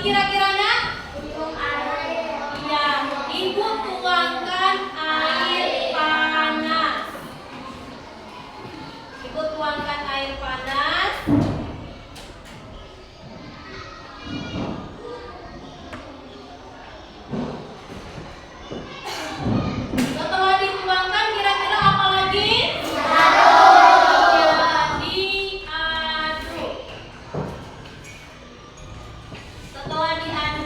Kira-kiranya? Iya, Ibu tuangkan air panas. Ibu tuangkan air panas. Setelah dituangkan, kira-kira apa lagi? Diaduk. Setelah diaduk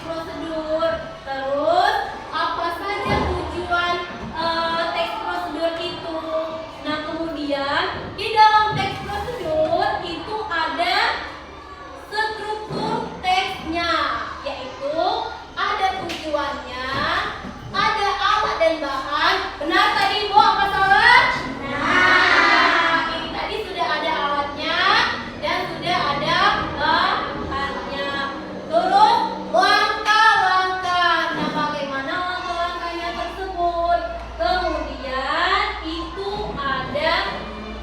prosedur. Terus apa saja tujuan teks prosedur itu? Nah, kemudian di dalam teks prosedur itu ada struktur teksnya, yaitu ada tujuannya, ada alat dan bahan. Benar tadi Bu, apa salah? Nah, ini tadi sudah ada alatnya dan sudah ada bahannya. Terus langkah-langkah. Nah, bagaimana langkah-langkahnya tersebut? Kemudian itu ada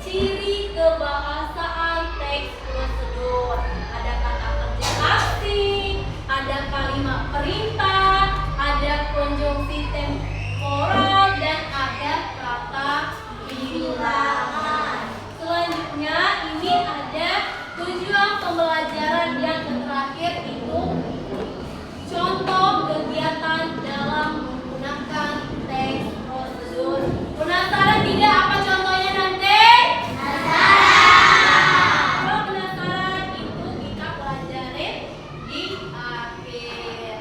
ciri kebahasaan teks prosedur. Ada kata kerja asing, ada kalimat perintah, ada konjungsi temporal, dan ada kata bilangan. Selanjutnya ini ada tujuan pembelajaran yang terakhir itu contoh kegiatan dalam menggunakan teks prosedur. Penasaran tidak apa contohnya nanti? Kalau penasaran itu kita pelajarin di akhir.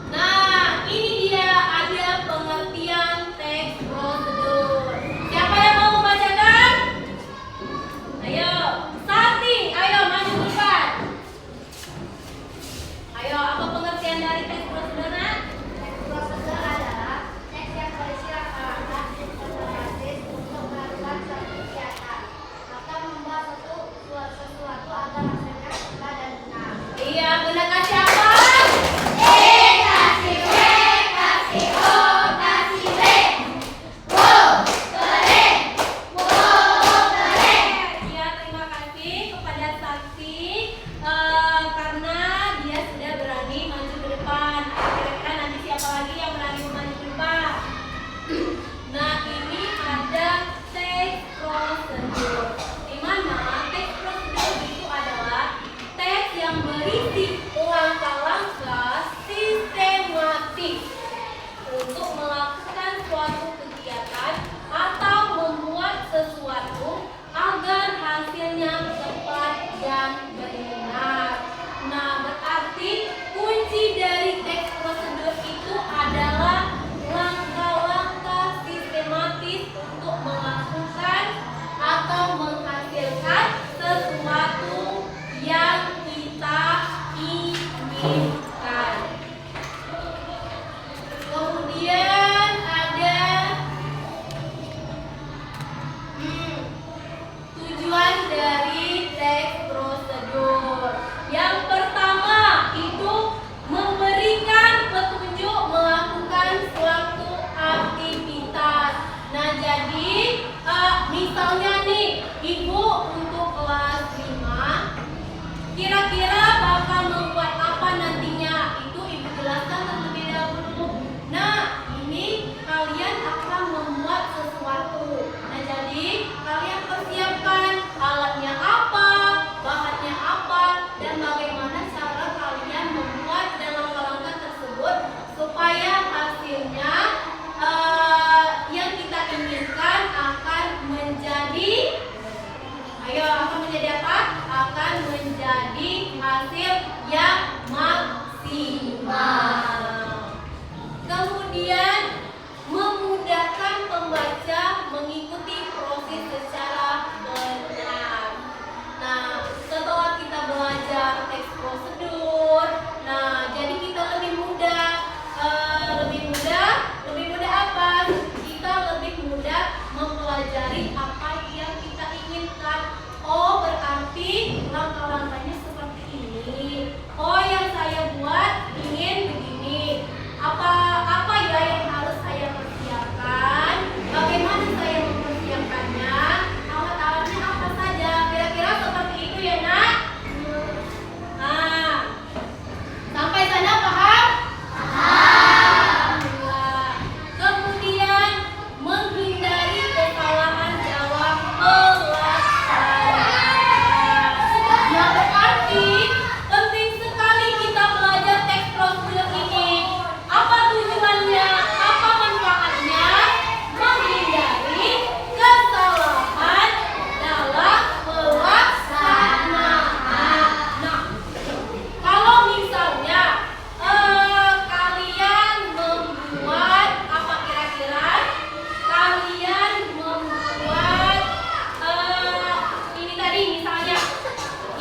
Nah, ini dia ada pengertian teks prosedur. Siapa yang mau membacakan? Ayo, Sati, ayo maju ke depan. Ayo, apa pengertian dari teks prosedur? Teks prosedur adalah teks yang berisi rangka-rangka informasi untuk melakukan suatu kegiatan atau membuat sesuatu agar hasilnya tepat dan benar. Iya, benar. Kasih apa? Kasih B, kasih O, kasih B. Wow, keren. Wow, keren. Ya, terima kasih kepada Sakti karena dia sudah berani maju ke depan. Kira-kira nanti siapa lagi yang berani maju ke depan? Nah, ini ada teks prosedur. Di mana teks prosedur itu adalah teks yang berisi langkah-langkah sistematis untuk melakukan suatu kegiatan atau membuat sesuatu agar hasilnya tepat dan benar. Nah, berarti kunci dari teks prosedur itu adalah langkah-langkah sistematis untuk melakukan atau menghasilkan sesuatu yang kita inginkan. Kemudian ada tujuan dari teks prosedur. Yang pertama itu memberikan petunjuk melakukan suatu aktivitas. Nah, jadi misalnya nih Ibu untuk kelas 5 kira-kira bakal membuat apa nanti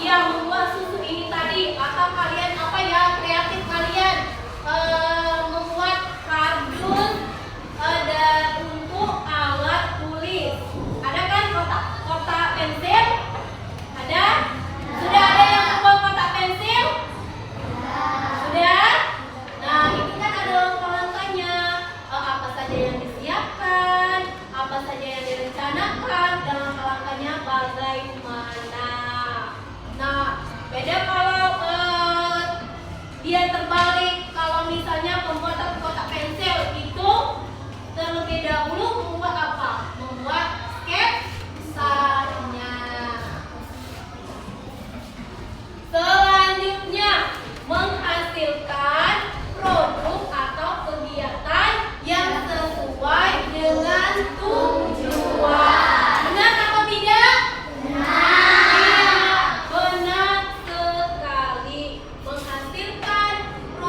yang membuat susu ini tadi, atau kalian apa ya, kreatif kalian membuat kardus dan untuk alat tulis. Ada kan kotak pensil? Ada? Sudah ada yang membuat kotak pensil? Sudah? Nah, ini kan ada langkah-langkahnya. Apa saja yang disiapkan, apa saja yang direncanakan, dan langkah-langkahnya bagaimana. Nah, beda kalau dia terbalik. Kalau misalnya pembuatan kotak pensil itu terlebih dahulu membuat apa? Membuat sketsanya. Selanjutnya, menghasilkan produk atau kegiatan yang sesuai dengan tujuan. Benar atau tidak? Benar. Iya, benar sekali. Menghasilkan produk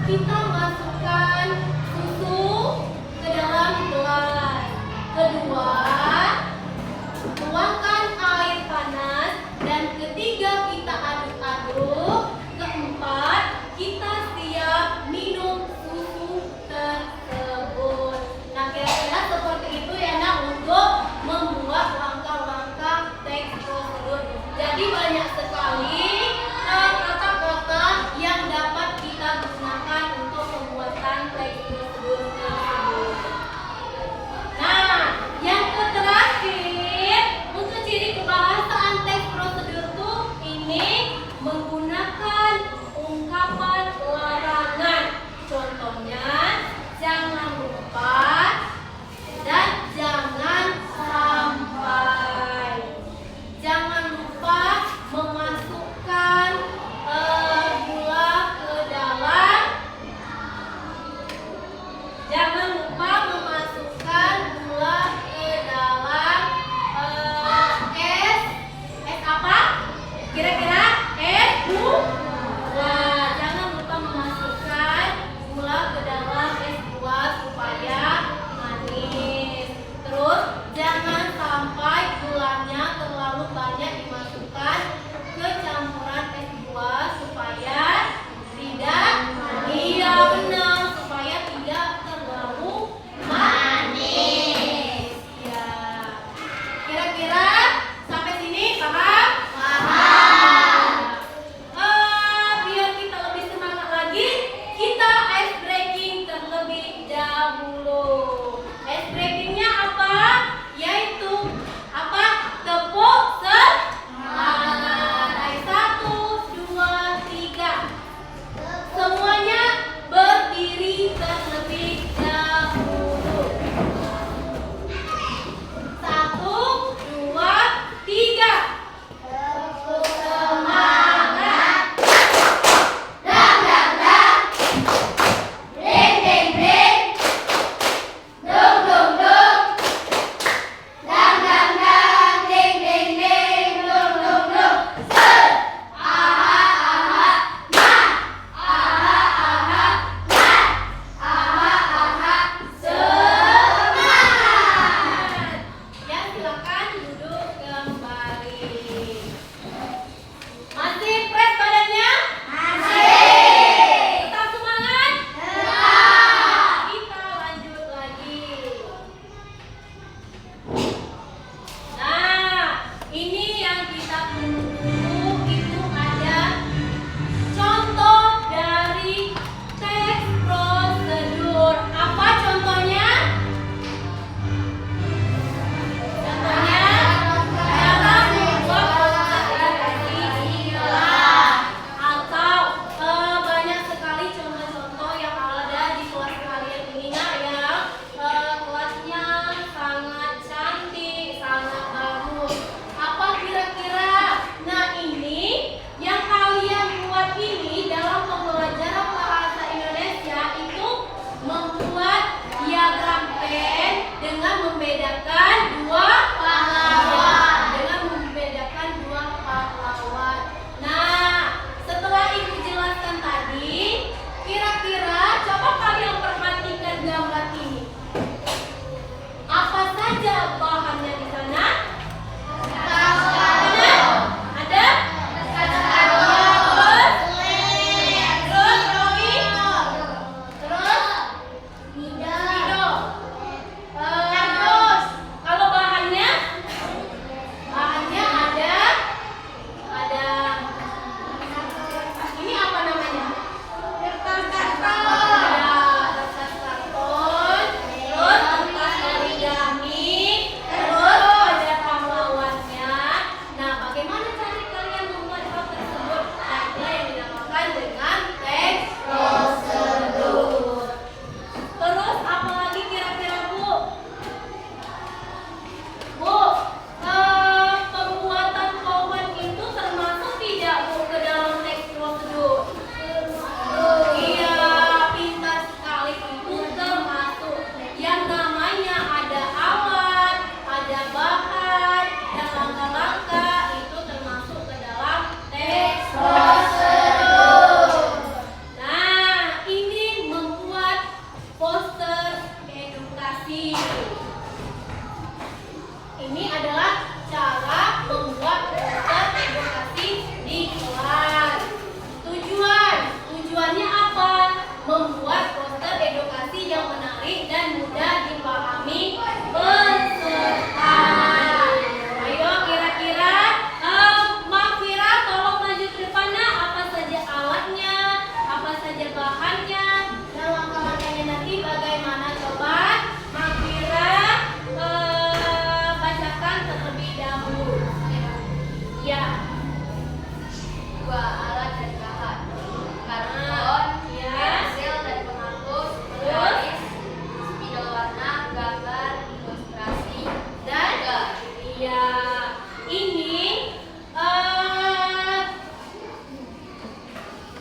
kita masukkan susu ke dalam gelas. Kedua, tuangkan air panas. Dan ketiga, kita aduk-aduk. Keempat, kita siap minum susu tersebut. Nah, kira-kira seperti itu ya nak untuk membuat langkah-langkah teks tersebut. Jadi banyak sekali kata-kata yang dapat kita gunakan untuk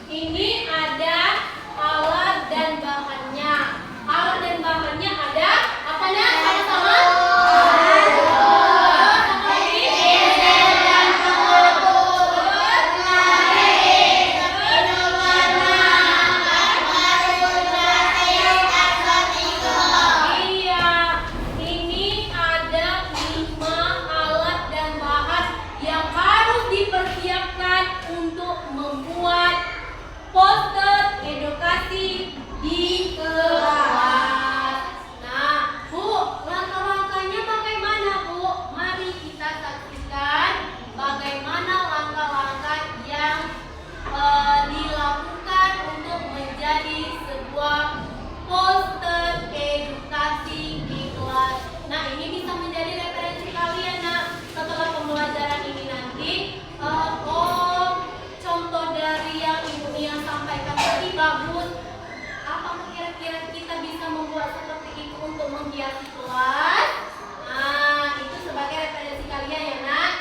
Ini ada alat dan bahannya. Alat dan bahannya ada apa nak? Sama-sama. Poster edukasi di kelas. Nah, Bu, langkah-langkahnya bagaimana, Bu? Mari kita saksikan bagaimana langkah-langkah yang dilakukan untuk menjadi sebuah poster edukasi di kelas. Nah, ini bisa menjadi referensi kalian, nah, setelah pembelajaran ini nanti. Contoh dari yang Ibu Nia sampaikan tadi bagus. Apa kira-kira kita bisa membuat seperti itu untuk menghiasi kelas? Nah, itu sebagai referensi kalian ya, nak.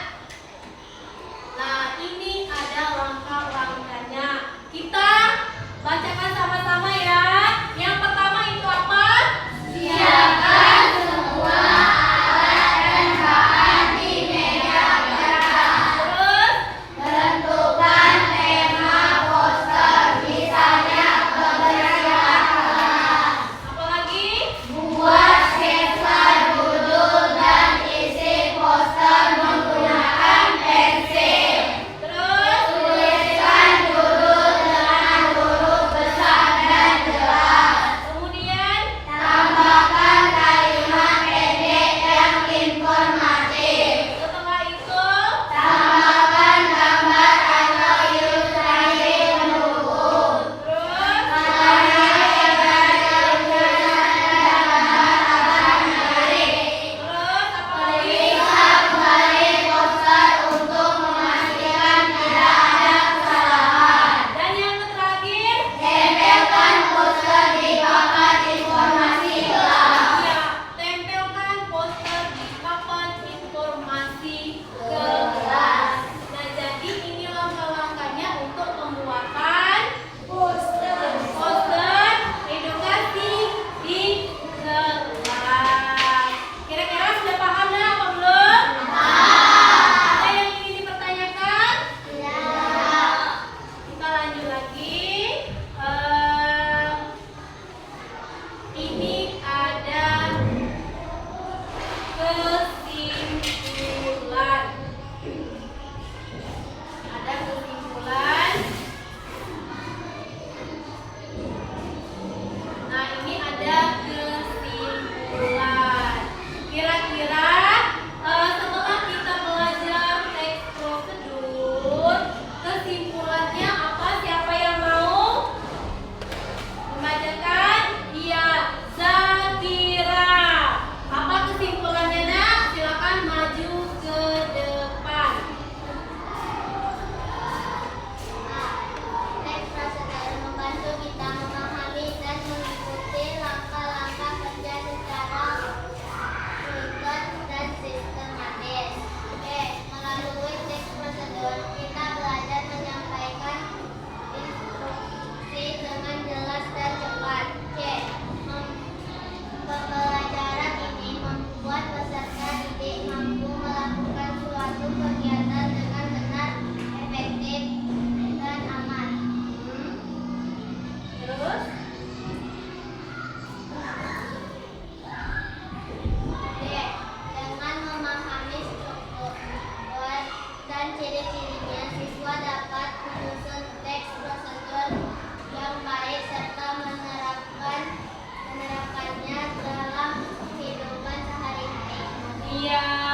Nah, ini ada langkah-langkahnya. Kita bacakan sama-sama ya. Yang pertama itu apa? Siapkan semua alat dan bahan di meja belajar. Terus tentukan tema poster, misalnya kebersihan kelas. Apalagi? Buat sketsa judul dan isi poster menggunakan pensil. Terus tuliskan judul dengan huruf besar dan jelas. Kemudian tambahkan kalimat pendek yang informatif. Setelah itu tambahkan gambar atau ilustrasi pendukung. Terus warnai gambar agar menarik. Terus apa lagi? Periksa kembali poster untuk memastikan tidak ada kesalahan. Dan yang terakhir, tempelkan poster di papan informasi kelas. Ya, tempelkan poster di papan informasi kelas. Nah, jadi ini langkah-langkahnya untuk pembuatan poster edukasi di kelas. Kira-kira sudah paham nah apa belum? Ada yang ingin dipertanyakan? Kita lanjut lagi. Ini ada kesimpulan. Ada kesimpulan. Nah, ini ada kesimpulan. Kira-kira setelah kita belajar teks prosedur, kesimpulannya apa? Siapa yang mau membacakan? Iya, Zakira. Apa kesimpulannya, nak? Silakan maju ke depan. Teks prosedur membantu kita memahami dan mengikuti langkah-langkah kerja secara runtut dan sistematis. Melalui teks prosedur, kita belajar menyampaikan instruksi dengan jelas dan cepat. Pembelajaran ini membuat peserta didik mampu melakukan suatu kegiatan dengan benar, efektif, dan aman. Terus? Dengan memahami struktur dan ciri-cirinya, siswa dapat menyusun teks prosedur yang baik serta menerapkannya dalam kehidupan sehari-hari. Iya.